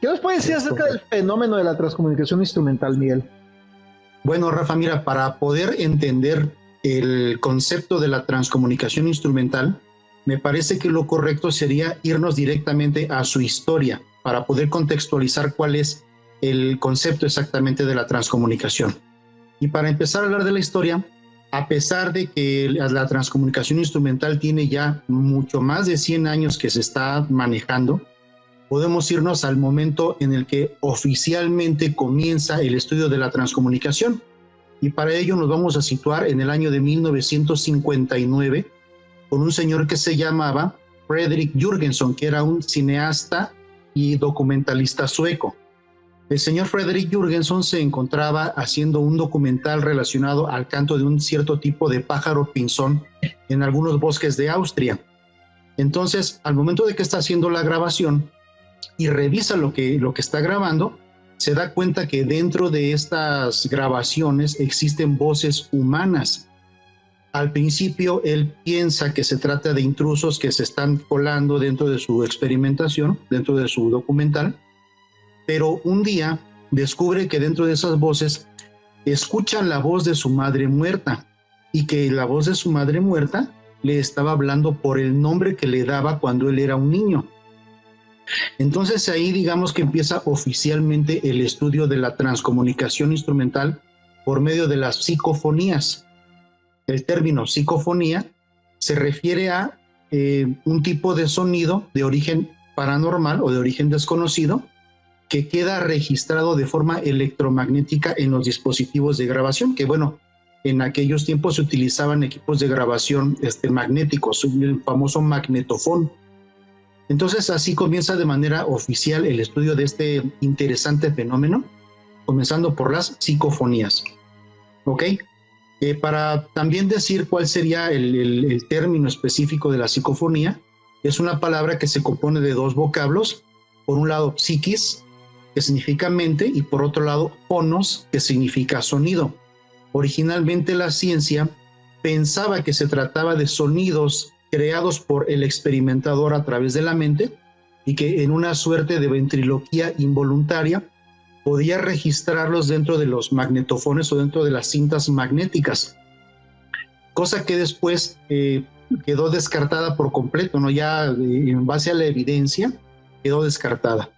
¿Qué nos puedes decir Es acerca del correcto. fenómeno de la transcomunicación instrumental, Miguel? Bueno, Rafa, mira, para poder entender el concepto de la transcomunicación instrumental, me parece que lo correcto sería irnos directamente a su historia para poder contextualizar cuál es el concepto exactamente de la transcomunicación. Y para empezar a hablar de la historia, a pesar de que la transcomunicación instrumental tiene ya mucho más de 100 años que se está manejando, podemos irnos al momento en el que oficialmente comienza el estudio de la transcomunicación. Y para ello nos vamos a situar en el año de 1959 con un señor que se llamaba Fredrik Jürgenson, que era un cineasta y documentalista sueco. El señor Fredrik Jürgenson se encontraba haciendo un documental relacionado al canto de un cierto tipo de pájaro pinzón en algunos bosques de Austria. Entonces, al momento de que está haciendo la grabación y revisa lo que está grabando, se da cuenta que dentro de estas grabaciones existen voces humanas. Al principio, él piensa que se trata de intrusos que se están colando dentro de su experimentación, dentro de su documental, pero un día descubre que dentro de esas voces escuchan la voz de su madre muerta y que la voz de su madre muerta le estaba hablando por el nombre que le daba cuando él era un niño. Entonces ahí digamos que empieza oficialmente el estudio de la transcomunicación instrumental por medio de las psicofonías. El término psicofonía se refiere a un tipo de sonido de origen paranormal o de origen desconocido que queda registrado de forma electromagnética en los dispositivos de grabación, que bueno, en aquellos tiempos se utilizaban equipos de grabación magnéticos, el famoso magnetofón. Entonces así comienza de manera oficial el estudio de este interesante fenómeno, comenzando por las psicofonías. ¿Ok? Para también decir cuál sería el término específico de la psicofonía, es una palabra que se compone de dos vocablos, por un lado psiquis, que significa mente, y por otro lado fonos, que significa sonido. Originalmente la ciencia pensaba que se trataba de sonidos creados por el experimentador a través de la mente y que en una suerte de ventriloquía involuntaria podía registrarlos dentro de los magnetofones o dentro de las cintas magnéticas, cosa que después quedó descartada por completo, ¿no? Ya en base a la evidencia quedó descartada.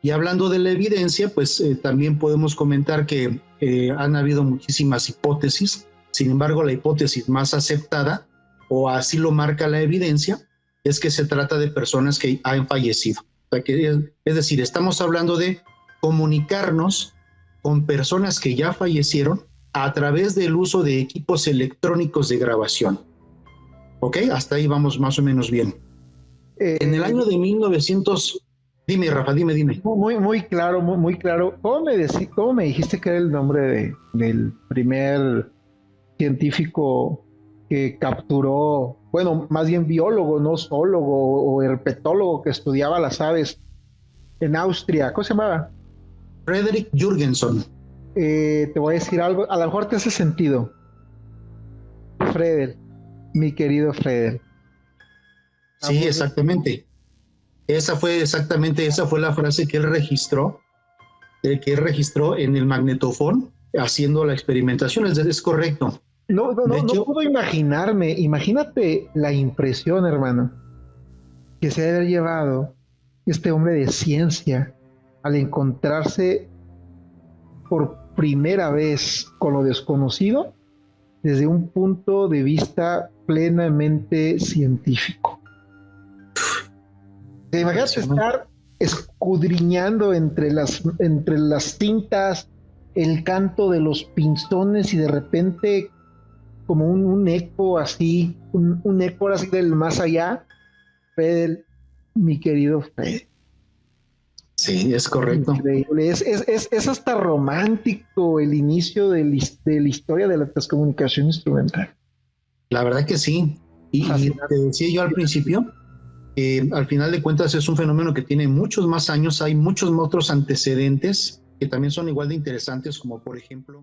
Y hablando de la evidencia, pues también podemos comentar que han habido muchísimas hipótesis. Sin embargo, la hipótesis más aceptada, o así lo marca la evidencia, es que se trata de personas que han fallecido. O sea, es decir, estamos hablando de comunicarnos con personas que ya fallecieron a través del uso de equipos electrónicos de grabación. ¿Ok? Hasta ahí vamos más o menos bien. En el año de 1900... Dime, Rafa, dime. Muy claro, muy claro. ¿Cómo me dijiste que era el nombre del primer científico que capturó, bueno, más bien biólogo, no zoólogo o herpetólogo que estudiaba las aves en Austria? ¿Cómo se llamaba? Fredrik Jürgenson. Te voy a decir algo, a lo mejor te hace sentido. Fredel, mi querido Fredel. Sí, exactamente. Esa fue la frase que él registró en el magnetofón haciendo la experimentación. Es correcto. No puedo imaginarme, imagínate la impresión, hermano, que se debe haber llevado este hombre de ciencia al encontrarse por primera vez con lo desconocido desde un punto de vista plenamente científico. Imagínate estar escudriñando entre las cintas el canto de los pinzones y de repente como un eco así, un eco así del más allá. Fred, mi querido Fred. Sí, es correcto. Increíble. Es hasta romántico el inicio de la historia de la transcomunicación instrumental. La verdad que sí. Y te decía yo al principio, al final de cuentas es un fenómeno que tiene muchos más años, hay muchos otros antecedentes que también son igual de interesantes, como por ejemplo...